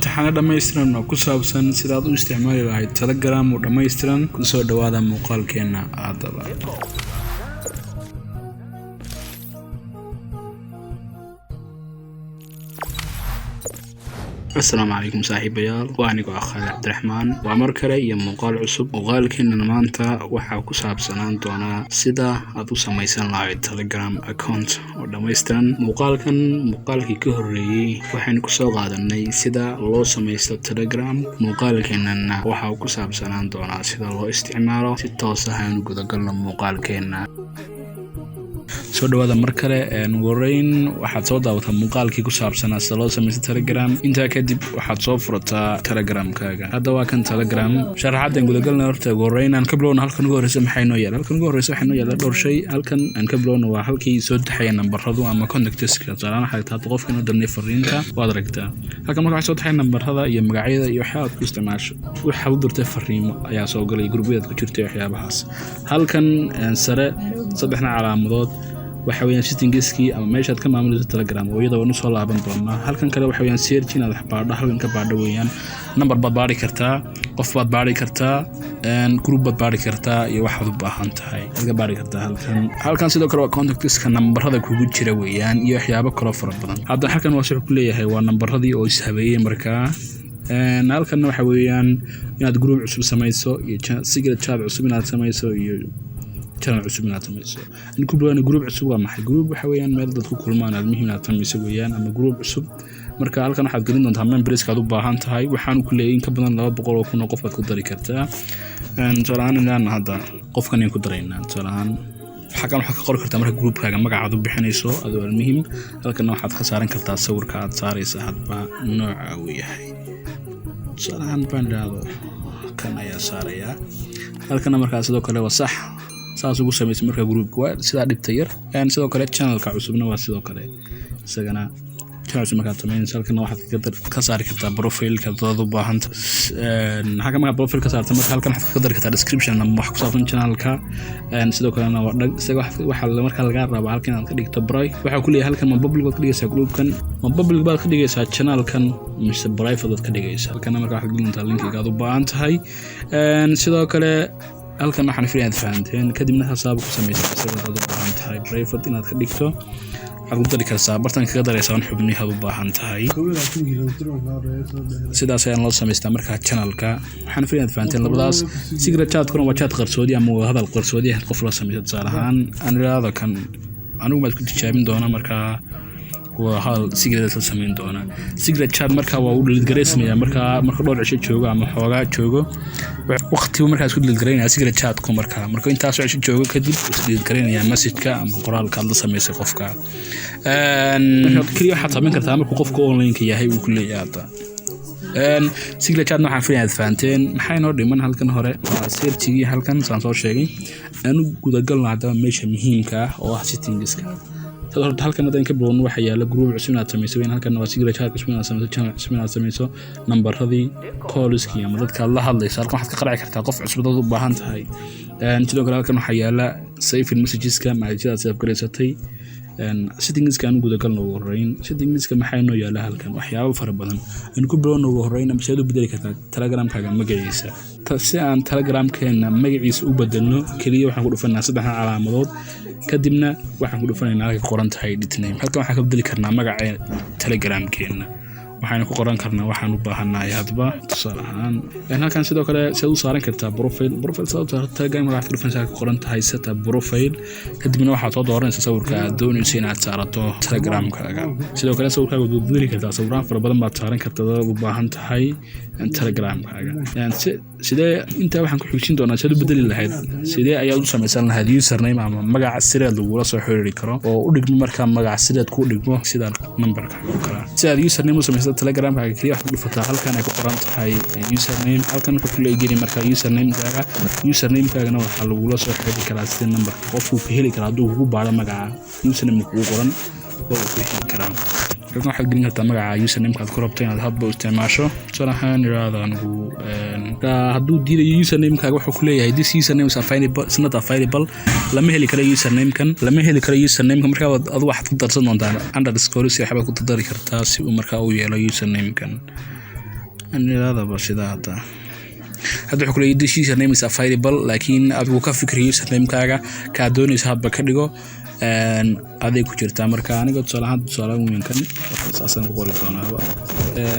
taxana dhammaystiran oo ku saabsan sidaad u isticmaali lahayd Telegram oo dhammaystiran ku soo dhawaada muuqaalkeena aadaba. السلام عليكم صاحبيال وأنا أخالد عبد الرحمن ومركلة يا مقال عصب وقالكن مانتا waxa ku saabsanaan doona sida aad u samaysan lahayd Telegram account oo dhammaystiran. muuqaalkii ka horreeyay waxaan ku soo qaadanay sida loo samaysto Telegram. muuqaalkeenna waxa ku saabsanaan doona sida loo isticmaalo si toos ah aan guda galno muuqaalkeena. soo dhawaada markale wareyn waxaad soo daawataa muuqaalkii ku saabsanaa sida loo samaysto Telegram. intaa kadib waxaad soo furataa Telegramkaaga. hadda waa kan Telegram sharaxaadaan guda galnaa. horta wareyn aan ka bilowno halkan ugu horeysa maxay noo yaala. halkan ugu horeysa waxay noo yaala dhowr shay. halkan aan ka bilowno waa halkii soo taxaya nambaradu ama contactska. salaana xigta qofka inuu dirnay fariinta waad aragtaa. halkan marka waxay soo taxay nambarada iyo magacyada iyo waxa aad ku isticmaasho. waxa u dirtay fariimo ayaa soo galay group-yada ku jirtay waxyaabahaas. halkan sare saddexna calaamadood waxa weeyaan settingskii ama meeshaad ka maamulayso Telegram oo iyada uu soo laaban doona. halkan kale waxa weeyaan search inaad baadho. halkan ka baadho weeyaan number baad baari kartaa, qof baad baari kartaa, group baad baari kartaa iyo waxaad u baahan tahay aad baari kartaa. halkan sidoo kale waa contactska nambarada kugu jira weeyaan iyo waxyaabo kale oo fara badan. hadda halkan waxa uu ku leeyahay waa nambaradii oo is habeeyay markaa. halkan waxa weeyaan inaad group cusub samayso iyo secret chat cusub inaad samayso iyo channel cusub inaad samayso. in ku bilowna group cusub waa maxay? group waxa weeyaan meel dad ku kulmaan aad muhiim inaad samayso weeyaan ama group cusub. marka halkan waxaad gelin doontaa memberska aad u baahan tahay. waxaan ku leeyahay in ka badan 200 oo kun oo qof aad ku dari kartaa. salaana hadda qofkan in ku dareynaa salaana halkan waxaad ka qori kartaa marka groupkaaga magacaad u bixinayso adoo muhiim. halkan waxaad ka saaran kartaa sawirka aad saarayso hadba nooca uu yahay. salaana bandado kan ayaa saaraya. halkan markaas sidoo kale waa sax saas ugu sameeyay marka groupka waa sida dhibta yar. sidoo kale channelka cusubna waa sidoo kale isagana channel marka sameeyay. halkan waxaad ka saari kartaa profile-ka dad u baahan tahay. halkan marka profile ka saartay marka halkan waxaad ka dari kartaa description ama wax ku saabsan channelka. sidoo kale waa dhag waxa marka laga rabo halkan aad ka dhigto private. waxa ku leeyahay halkan ma public baad ka dhigaysaa groupkan, ma public baad ka dhigaysaa channelkan mise private baad ka dhigaysaa. halkan marka waxaad gelintaa linkiga aad u baahan tahay. sidoo kale halkan waxaan filayaa fahanteen kadibna xasaab ku sameeyay isaga dad u baahan tahay private inaad ka dhigto. waxaad u dari kartaa bartan kaga daraysaa xubnihi aad u baahan tahay. sidaas ayaan loo sameystaa marka channelka. waxaan filayaa fahanteen labadaas. secret chat kuna waa chat qarsoodi ama waa hadal qarsoodi ah qof la sameeyo. salahan aan raado kan anigu ma isku tijaabin doona marka waa hal secret la sameyn doona. secret chat marka waa uu delete gareysmaya marka dhowr cisho joogo ama xoogaa joogo waqtigu markaas ku delete gareynaya secret chat ku marka intaas cisho joogo kadib uu delete gareynaya message-ka ama qoraalka aad la sameysay qofka. kaliya waxaad samayn kartaa marka qofka online-ka yahay uu ku leeyahay. secret chat waxaan filayaa fahanteen. maxay noo dhiman halkan hore waa search-gii halkan saan soo sheegay. aanu guda galno hadaba meesha muhiimka ah oo ah settingska. halkan hadda in ka bilowno waxa yaala group cusub inaad samayso. halkan waa secret chat cusub inaad samayso, channel cusub inaad samayso, nambaradii callski ama dadka la hadlaysa. halkan waxaad ka qaraaci kartaa qof cusub dad u baahan tahay. sidoo kale halkan waxa yaala save messageska macaajida save gareysatay. settingska aan guda galno ugu horeyn. settingska maxay noo yaala halkan waxyaabo fara badan. in ku bilowno ugu horeyn ama sidoo bedeli kartaa Telegramkaaga magaciisa. si aan Telegramkeena magaciisa u bedelno kaliya waxaan ku dhufanaa saddex calaamadood kadibna waxaan ku dhufanaynaa halka qoran tahay edit name. halkan waxaan ka bedeli karnaa magaca Telegramkeena. waxaan ku qoran karnaa waxaan u baahanahay hadba tusaale ahaan. halkan sidoo kale si u saaran kartaa profile sababtoo ah Telegram waxaad ku dhufanaysaa ka qoran tahay set up profile kadibna waxaad soo dooranaysaa sawirka aad doonayso inaad saarato Telegramkaaga. sidoo kale sawirkaaga waad bedeli kartaa. sawiraan fara badan baad saaran kartaa dad u baahan tahay Telegramkaaga. sidee inta waxaan ku xigsin doonaa sidoo bedeli lahayd sidee ayaad u samaysan lahayd username ama magaca sirad lagu la soo xiriiri karo oo u dhigmo marka magaca sirad ku dhigmo sida numberka oo kale. si aad username u samaysato Telegramkaaga kaliya waxaad ku dhufataa halkan ay ku qoran tahay username. halkan wuxuu leeyahay marka username-kaagana waxa lagu la soo xiriiri karaa sida numberka qofku ku heli karo hadduu ugu baaro magaca username ku qoran oo ku heli karaa. halkan waxaad gelin kartaa magaca username-ka aad ku rabto inaad hadba u isticmaasho. salahan iraada anigu hadduu diidayo username-kaaga wuxuu ku leeyahay this username is not available. lama heli karo username-kan marka aad waxaad ku darsan doontaa underscore si waxba ku dari kartaa si uu marka u yeelo username-kan. أنا بسيطة هذا حكوا لي ديش username is available لكن أبغى كفكر username كادوني سحب بكريجو هذا كجرتا مركا أنا قلت صلاة ممكن أساسا بقول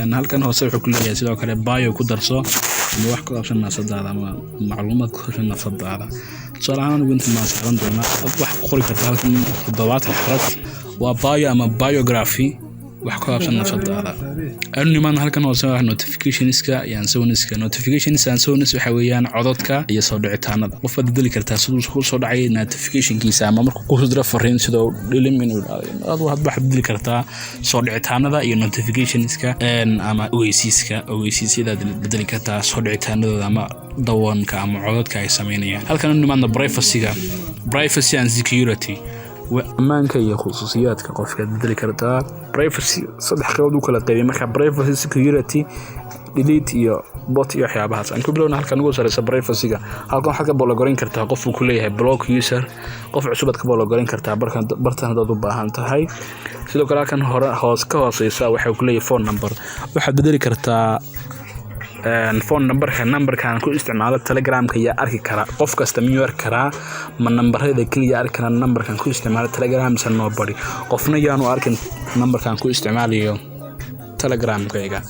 أنا هل كان هو سبب كل شيء سواء كان بايو كدرسه نوح كل عشان نصدق هذا معلومات عشان نصدق هذا صراحة أنا قلت ما سألنا دونا أطلع قولي كتابة الضوابط الحرط وبايو أما بايوغرافي وحكوا عشان نصدق هذا أني ما نهار كانوا سووا notificationsك يعني سونسك notifications يعني سونس وحويان عضدك يصدق عتانا وفد ذلك التاسوس هو صدق عي notification كيسا ما مركو كوس درا فرين سدوا للمن هذا واحد بحب ذلك التا صدق عتانا ذا ي notificationsك أن أما OACs إذا ذلك التا صدق عتانا ذا أما دوانك أما عضدك يسمينيا هل كان إنه ما privacy and security وأمانك هي خصوصياتك قفك ذلك كرتا privacy صدق خيودو كلا قيبي مركا privacy security delete iyo bot iyo waxyaabahaas aan ku bilowna halkan ugu sareysa privacy-ga halkan waxa ka bologorin kartaa qofku ku leeyahay block user qof cusub aad ka bologorin kartaa bartan hadaad u baahan tahay sidoo kale halkan hoos ka hooseysa waxa uu ku leeyahay phone number waxaad bedeli kartaa phone numberkan ku isticmaalo Telegram-ka ya arki kara qof kasta miyuu arki kara ma numberada kaliya arki kara numberkan ku isticmaalo Telegram san nobody qofna yaanu arkin numberkan ku isticmaalayo Telegram-kayga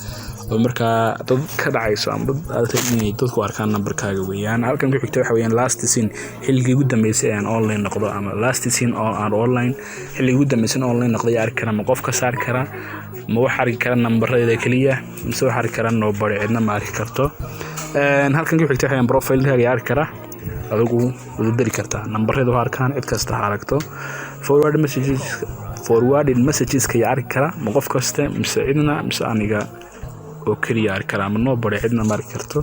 oo marka dad ka dhacayso ama dad aad tahay dadku arkaan numberkaaga weeyaan halkan ku xigta waxa weeyaan last seen xilligii ugu dambeysay aan online noqdo ama last seen on online xilligii ugu dambeysay online noqdo ya arki kara ma qof ka saar kara ma wax arki kara numberada kaliya mise wax arki kara nobody cidna ma arki karto halkan ku xigta waxaan profile-kaaga ya arki kara adigu wada diri kartaa numberada waa arkaan cid kasta ha aragto forwarded messages ka ya arki kara ma qof kasta mise cidna mise aniga oo kaliya arki kara ma nobody cidna ma arki karto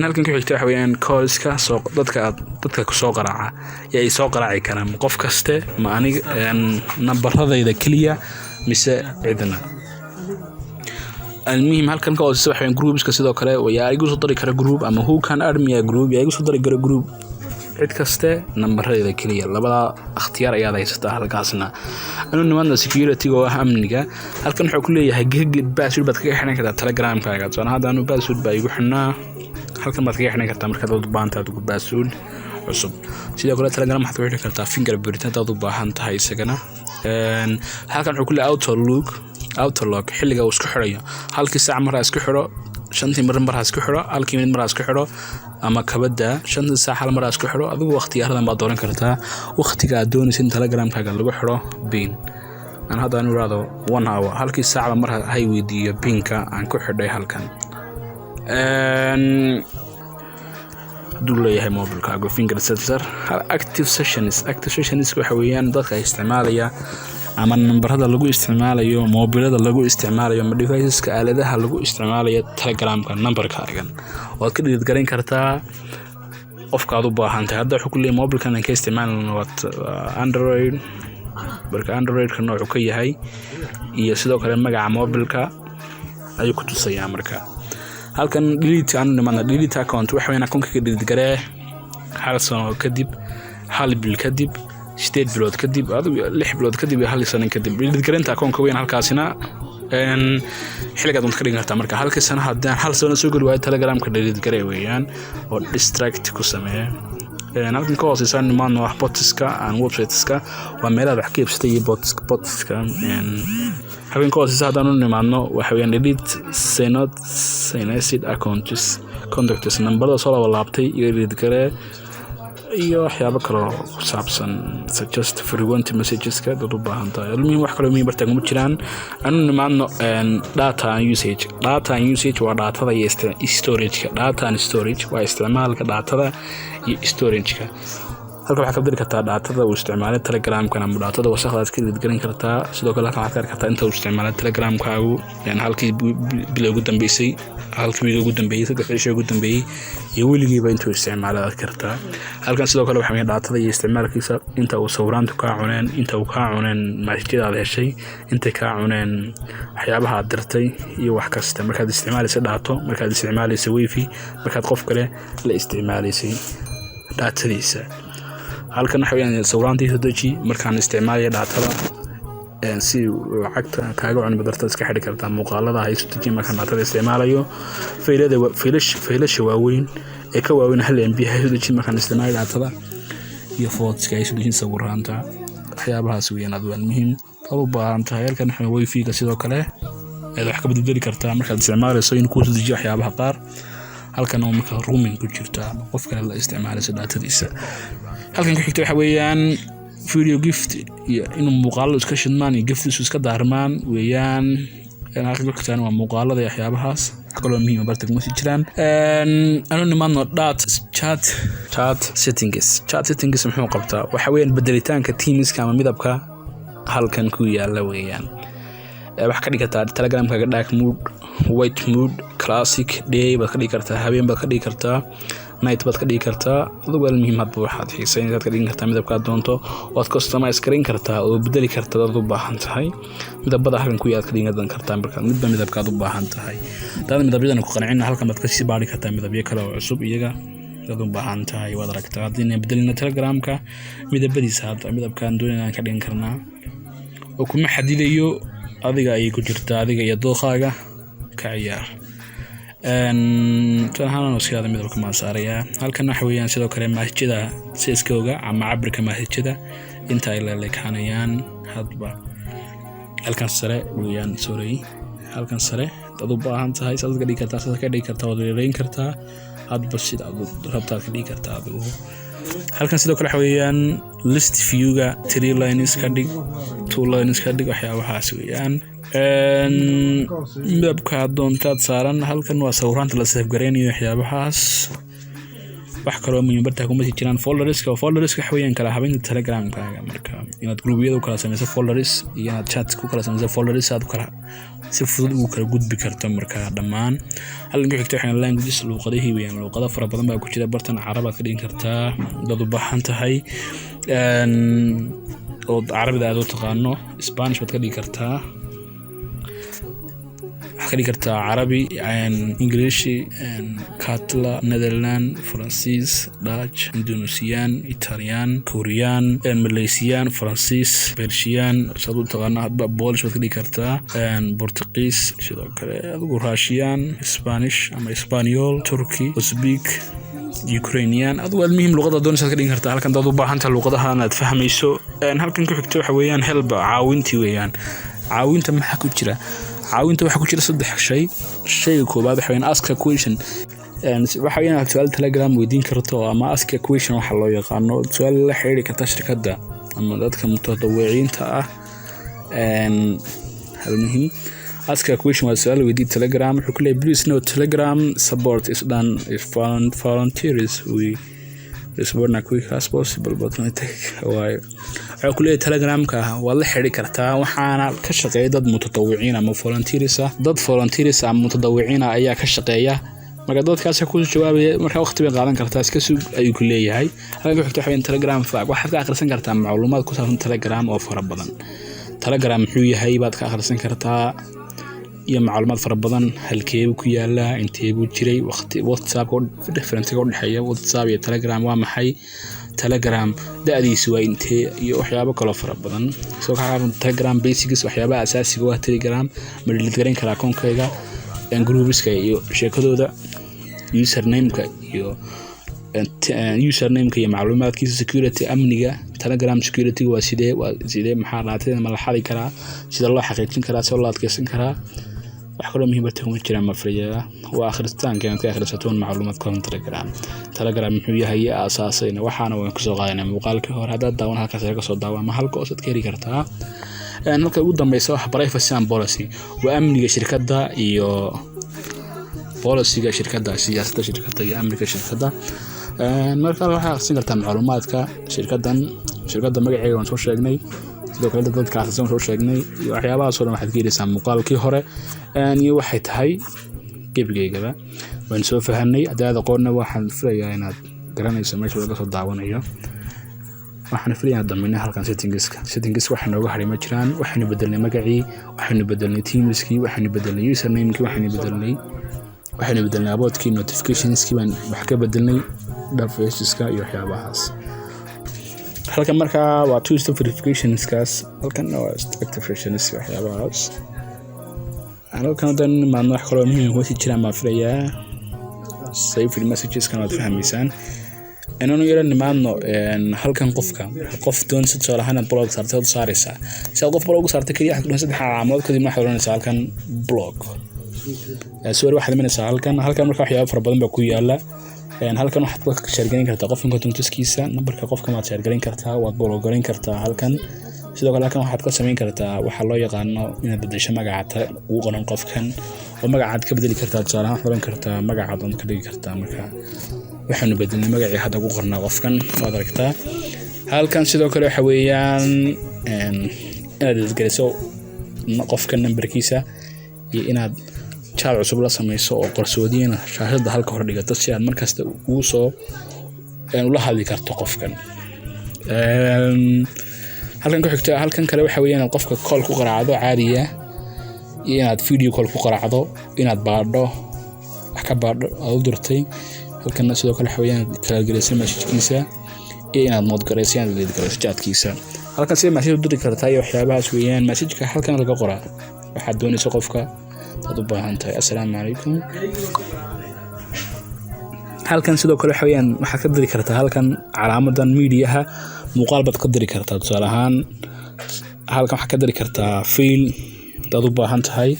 halkan ku xigta waxa weeyaan calls-ka soo dadka ku soo qaraaca ay soo qaraaci karaan qof kasta ma aniga numberadayda kaliya mise cidna المهم halkan ka hooseysa waxaan groups-ka sidoo kale way igu soo dari kara group ama who can add me a group igu soo dari kara group cid kaste numberada kaliya labada ikhtiyaar ayaad haysataa halkaasna anu nimanka security-ga oo amniga halkan wuxuu ku leeyahay gig password baad kaga xidhan kartaa Telegram-kaaga soo hadda anu password baa igu xidhnaa halkan baad kaga xidhan kartaa markaad u baahantahay ugu password cusub sidoo kale Telegram waxaad ku xidhan kartaa fingerprint hadaad u baahan tahay isagana halkan wuxuu ku leeyahay autolock xilliga uu isku xirayo halkii saac mar isku xiro shantii mar isku xiro halkii mid mar isku xiro ama kabada shantii saac hal mar isku xiro adigu waqtiyadan baad dooran kartaa waqtiga aad doonaysid Telegram-kaaga lagu xiro pin aan hadda anu raado 1 hour halkii saac mar hay weydiiyo pin-ka aan ku xidhay halkan duleeyahay mobilkaaga finger sensor active sessions waxa weeyaan dadka isticmaalaya ama numberada lagu isticmaalayo mobilada lagu isticmaalayo ma deviceska aaladaha lagu isticmaalayo Telegram-ka numberkaagan waad ka dhigid garan kartaa qofka aad u baahan tahay hadda wuxuu ku leeyahay mobilkan aan ka isticmaalno Android marka Android-ka noocu ka yahay iyo sidoo kale magaca mobilka ayuu ku tusayaa marka halkan delete account waxa weeyaan akoonka delete garee hal sano kadib hal bil kadib 8 bilood kadib adigu 6 bilood kadib hal sano kadib delete gareenta akoonka weyn halkaasina xilligaad ka dhigin kartaa marka halka sano hadaan hal sano soo gali waayo Telegram-ka delete garee weeyaan oo distract ku sameeyo halkan ka hooseysa nimaan wax bots-ka aan websites-ka waa meelaha wax ka iibsatay bots-ka halkan ka hooseysa hadaan u nimaadno waxa weeyaan delete sync contacts numberada soo laabtay iyo delete garee iyo waxyaabo kale oo ku saabsan suggest frequent messages-ka dad u baahan tahay ilmihiin wax kale oo muhiim bartaan ma jiraan anu nimaadno data usage waa datada iyo storage-ka waa isticmaalka datada iyo storage-ka halka waxa ka diri kartaa datada uu isticmaalay Telegram-ka ama datada wasaqda iska dhigin kartaa sidoo kale waxa ka kartaa inta uu isticmaalay Telegram-kaagu halkii bilowga ugu dambeysay halkii ugu dambeeyay saddex cisho ugu dambeeyay iyo weligiiba intuu isticmaalay kartaa halkan sidoo kale waxa datada iyo isticmaalkiisa inta uu sawiraantu ka cuneen inta uu ka cuneen maashidaada heshay inta ka cuneen waxyaabaha dirtay iyo wax kasta markaad isticmaalaysa daato markaad isticmaalaysa wifi markaad qof kale la isticmaalaysay daatadiisa halkan waxa weeyaan sawiraantiisa daji markaan isticmaalay daatada si lacagta kaaga cunba darta iska xidhi kartaa muuqaalada hayso tijin marka daatada isticmaalayo faylasha waaweyn ee ka waaweyn hal MB hayso tijin marka isticmaalayo daatada iyo photos hayso tijin sawiranta waxyaabahaas weeyaan aad waa muhiim u baahan tahay halkan wifi-ga sidoo kale wax ka bedeli kartaa marka isticmaalayso in ku dejiyo waxyaabaha qaar halkan oo marka roaming ku jirta qofka la isticmaalayso daatadiisa halkan ku xigta waxa weeyaan video gift iyo inuu muuqaalo iska shidmaan iyo gift iska daarmaan weeyaan halkan ku xigtaan waa muuqaalada waxyaabahaas kaloo muhiim barta kuma sii jiraan anonymous chat settings muxuu qabtaa waxa weeyaan bedelitaanka Teams ama midabka halkan ku yaala weeyaan wax ka dhigata Telegram-ka dark mode white mode classic day baad ka dhigi kartaa habeen baad ka dhigi kartaa night baad ka dhigi kartaa adigu waa muhiim hadba waxaad xiisaynaysaa ka dhigi kartaa midabka doonto waad customize gareyn kartaa oo bedeli kartaa dad u baahan tahay midabada halkan ku yaad ka dhigi kartaa marka midabka u baahan tahay dad midabyada ku qancina halkan baad ka sii baari kartaa midabyo kale oo cusub iyaga dad u baahan tahay waad aragtaa hadii bedelina Telegram-ka midabadiisa hadda midabkan doonayaan ka dhigin karnaa oo kuma xadidayo adiga ay ku jirtaa adiga iyo dooqaaga ka ciyaar tan iskaada midabka ma saaraya halkan waxa weeyaan sidoo kale maahijada siskooga ama cabirka maahijada inta ay leeyahay hadba halkan sare weeyaan halkan sare dad u baahan tahay sadka dhigi kartaa oo leeyahay kartaa hadba sida aad rabtaa ka dhigi kartaa adigu halkan sidoo kale waxa weeyaan list view-ga 3 lines ka dhig 2 lines ka dhig waxyaabahaas weeyaan midabka doontaad saaran halkan waa sawiranta la save gareynayo waxyaabahaas wax kaloo muhiim barta kuma sii jiraan folders waxa weeyaan kala habeynta Telegram-kaaga marka inaad groupyada u kala samayso folders iyo inaad chat ku kala samayso folders aad kala si fudud u kala gudbi karto marka dhammaan halkan ku xigta waxaan languages luqadaha weeyaan luqado fara badan baa ku jira bartan Carabaad ka dhigin kartaa dad u baahan tahay oo Carabida aad u taqaano Spanish baad ka dhigi kartaa Carabi English Catalan Netherlands Francis Dutch Indonesian Italian Korean Malaysian Francis Persian sidoo taqaana Polish baad ka dhigi kartaa Portuguese sidoo kale adigu Russian Spanish ama Espanol Turkey Uzbek Ukrainian adoo muhiim luqada doonaysa ka dhigin kartaa halkan dad u baahan tahay luqadaha aad fahmayso halkan ku xigta waxa weeyaan help caawinti weeyaan caawinta maxaa ku jira caawinta waxa ku jira saddex shay koobaad waxa weeyaan ask a question waxa weeyaan su'aal Telegram weydiin karto ama ask a question waxa loo yaqaano su'aal la xiriir karta shirkadda ama dadka mutadawiciinta ah hal muhiim ask a question waa su'aal weydii Telegram wuxuu ku leeyahay please no Telegram support is done if volunteers we respond as quick as possible but not take away waxa ku leeyahay Telegram-ka waa la xiriir kartaa waxaana ka shaqeeya dad mutadawiciin ama volunteers ama mutadawiciin ayaa ka shaqeeya marka dadkaas ku jawaabaya marka waqti bay qaadan kartaa iska sug ayuu ku leeyahay halka ku xigta waxaan Telegram waxaad ka akhrisan kartaa macluumaad ku saabsan Telegram oo fara badan Telegram muxuu yahay baad ka akhrisan kartaa iyo macluumaad fara badan halkee ku yaala intee buu jiray waqti WhatsApp oo different u dhaxeeya WhatsApp iyo Telegram waa maxay Telegram daadiisu waa intee iyo waxyaabo kale fara badan soo ka Telegram basics waxyaabaha asaasiga ah Telegram ma la garan karaa koonkayga groups-ka iyo sheekadooda username-ka iyo macluumaadkiisa security amniga Telegram security waa sidee maxaa dhacday ma la xali karaa sida loo xaqiijin karaa soo la adkeysan karaa wax kale muhiim ah kuma jiraan mafriya waa akhristaanka inaad ka akhrisato macluumaadka Telegram muxuu yahay asaasayna waxaana waan ku soo qaadanay muuqaalkii hore hadda daawan halkaas ka soo daawa ma halka oo sad ka heli kartaa halka ugu dambaysa wax privacy and policy waa amniga shirkadda iyo policy-ga shirkadda siyaasadda shirkadda iyo amniga shirkadda marka waxaa akhrisan kartaa macluumaadka shirkadda magaceeda waan soo sheegnay sidoo kale dadka akhrisan soo sheegnay iyo waxyaabaha soo dhan waxaad ka helaysaa muuqaalkii hore iyo waxay tahay gebigeygaba waan soo fahanay hadaad aqoonna waxaan filayaa inaad garanayso meesha laga soo daawanayo waxaan filayaa damina halkan settings waxa nooga haray ma jiraan waxaanu bedelnay magacii waxaanu bedelnay Teams-kii waxaanu bedelnay username-kii waxaanu bedelnay about-kii notifications-kii baan wax ka bedelnay devices-ka iyo waxyaabahaas halkan markaa waa two step verifications kaas halkan waa activations waxyaabahaas halkan dan maadna wax kale oo muhiim ah jiraan ma filayaa save messages kan aad fahmaysaan inuu yara nimaadno halkan qof doon si soo lahayn blog saartay saaraysa si qof blog saartay kaliya xaq saddex calaamadood kadib waxa oranaysa halkan blog sawir waxaad imanaysaa halkan markaa waxyaabo fara badan baa ku yaala halkan waxaad ku share-gareyn kartaa qofka contactskiisa numberka qofka ma share-gareyn kartaa waad blog gareyn kartaa halkan sidoo kale halkan waxaad ka sameyn kartaa waxa loo yaqaano inaad bedesho magaca ugu qoran qofkan oo magacaad ka bedeli kartaa tusaalahan xoran kartaa magacaad ka dhigi kartaa markaa waxaanu bedelnay magacii hadda ku qornaa qofkan waad aragtaa halkan sidoo kale waxa weeyaan inaad isgeliso qofka numberkiisa iyo inaad chat cusub la samayso oo qarsoodiina shaashada halka hor dhigato si aad markasta ugu soo ula hadli karto qofkan halkan ku xigta halkan kale waxa weeyaan qofka call ku qaraacdo caadiya iyo inaad video call ku qaraacdo inaad baadho wax ka baadho aad u dirtay halkan sidoo kale waxa weeyaan kala gelisay message-kiisa iyo inaad nood garayso inaad leed garayso chat-kiisa halkan si message u diri kartaa iyo waxyaabahaas weeyaan message-ka halkan laga qoraa waxaad doonayso qofka aad u baahan tahay assalaamu calaykum halkan sidoo kale waxa weeyaan waxaad ka diri kartaa halkan calaamadan media-ha muuqaal baad ka diri kartaa tusaalahaan halkan waxaad ka diri kartaa file dad u baahan tahay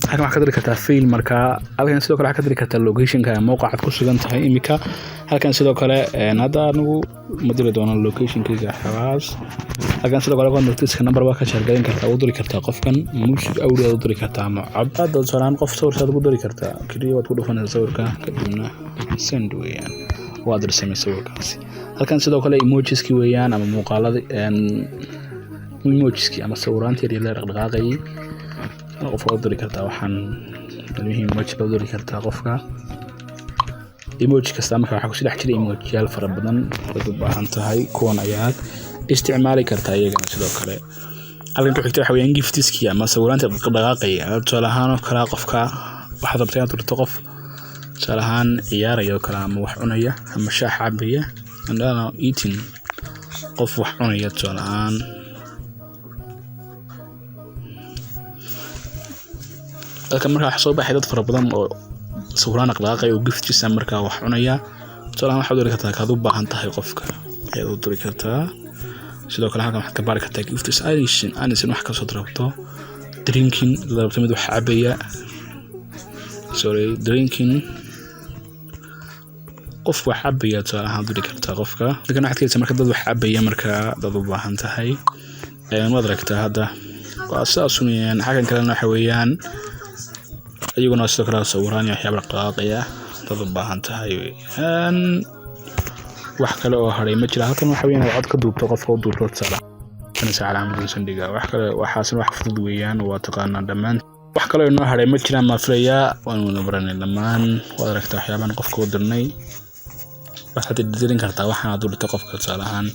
halkan waxaad ka diri kartaa file markaa halkan sidoo kale waxaad ka diri kartaa location-ka mowqacaad ku sugan tahay imika halkan sidoo kale hadda anagu ma diri doono location-kiisa xawaas halkan sidoo kale contactska number waa ka share-gareyn kartaa u diri kartaa qofkan music audio u diri kartaa ama cod tusaalahaan qof sawirkaad ku diri kartaa kaliya waad ku dhufanaysaa sawirka kadibna send weeyaan waad dirsamay sawirkaasi halkan sidoo kale emojiski weeyaan ama muuqaalada emojiski ama sawiraanta yar yar dhaqdhaqaaqay qofka u diri kartaa waxaan muhiim emoji u diri kartaa qofka emoji kasta marka waxa ku soo dhex jira emojiyaal fara badan oo u baahan tahay kuwan ayaad isticmaali kartaa iyagana sidoo kale halkan ku xigta waxa weeyaan giftiski ama sawiraanta dhaqdhaqaaqay tusaalahaan kala qofka waxaad rabtaa inaad dirto qof tusaalahaan ciyaarayo kala ama wax cunaya ama shaah cabaya and eating qof wax cunaya tusaalahaan halkan markaa wax soo baxay dad fara badan oo sawiraan dhaqdhaqaaqay oo giftkiisa markaa wax cunaya tusaalahaan waxaad u diri kartaa kaad u baahan tahay qofka ayaad u diri kartaa sidoo kale halkan waxaad ka baari kartaa gifts aysan wax ka soo rabto drinking labta mid wax cabaya drinking qof wax cabaya tusaalahaan u diri kartaa qofka halkan waxaad keenaysaa marka dad wax cabaya markaa dad u baahan tahay waad aragtaa hadda waa saas weeyaan halkan kalena waxa weeyaan ayaguna sidoo kale sawiraan iyo waxyaabo dhaqdhaqaaqaya dad u baahan tahay wax kale oo haray ma jira halkan waxa weeyaan cod ka duubto qofka u duubto tsala kana calaamad sandiga wax kale waxaasan wax fudud weeyaan waa taqaanaa dhamaan wax kale oo noo haray ma jiraan ma filayaa waan wada baranay dhamaan waad aragtaa waxyaabahan qofka u dirnay waxaad dirin kartaa waxaan aad u dhigto qofka tusaalahaan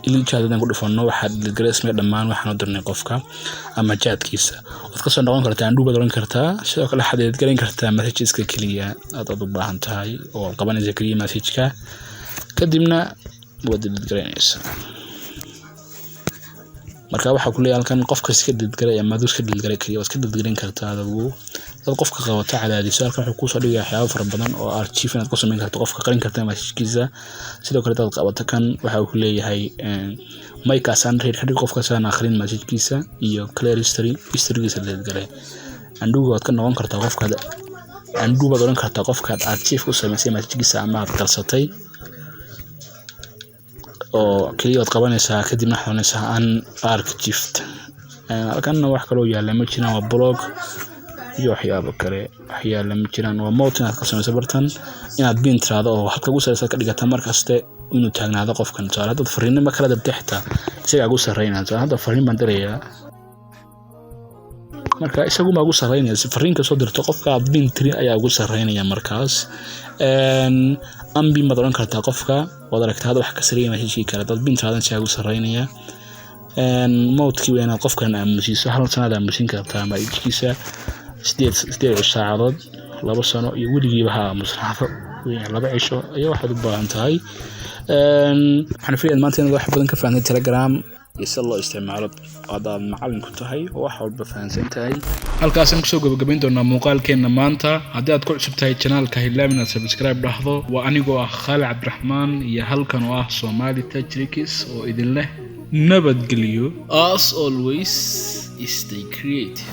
ilaajadan ku dhufano waxaad dilgareysmay dhamaan waxaan u dirnay qofka ama chatkiisa waad ka soo noqon kartaa anduu badan kartaa sidoo kale xadeed garin kartaa messageska kaliya aad u baahan tahay oo qabanaysa kaliya message-ka kadibna waad dilgareynaysaa marka waxa ku leeyahay halkan qofka iska dilgaray ama dad iska dilgaray kaliya waad iska dilgareyn kartaa dad qofka qabata cadaadis halkan wuxuu ku soo dhigay waxyaabo fara badan oo archive inaad ku sameyn karto qofka qarin karta message-kiisa sidoo kale dad qabata kan waxa uu leeyahay mayka san read ka dhig qofka saan akhrin message-kiisa iyo clear history-giisa leedahay anduu waad ka noqon kartaa qofka anduu baad oran kartaa qofka archive ku sameysay message-kiisa ama aad qarsatay oo kaliya waad qabanaysaa kadibna xanuunaysaa an archived halkan wax kale oo yaala ma jiraan waa blog iyo waxyaabo kale waxyaalo ma jiraan waa mountain aad ka samayso bartan inaad bin tiraado oo halka ugu sareysa ka dhigata markaste inuu taagnaado qofkan tusaale dad fariinimo kala dabtaxta isaga ugu sareynaa hadda fariin baan dirayaa marka isagu ma ugu sareynaya si fariinka soo dirto qofka aad bin tiri ayaa ugu sareynaya markaas ambi ma doran kartaa qofka wada aragtaa wax ka sareeyay message kale dad bin tiraado isaga ugu sareynaya mowdkii weeyna qofkan aamusiiso hal sanad aamusin kartaa message-kiisa 8 saacadood 2 sano iyo weligiiba ha aamusnaado laba cisho ayaa waxaad u baahan tahay waxaan filayaa maanta inaad wax badan ka fahanteen Telegram iyo sida loo isticmaalo hadaad macallin ku tahay oo wax walba fahansan tahay halkaas aan kusoo gabagabayn doonaa muuqaalkeena maanta haddii aad ku cusub tahay channelka hilaam inaad subscribe dhahdo waa anigoo ah Khalid Cabdiraxmaan iyo halkan oo ah Somali Tech Tricks oo idin leh nabadgelyo as always stay creative.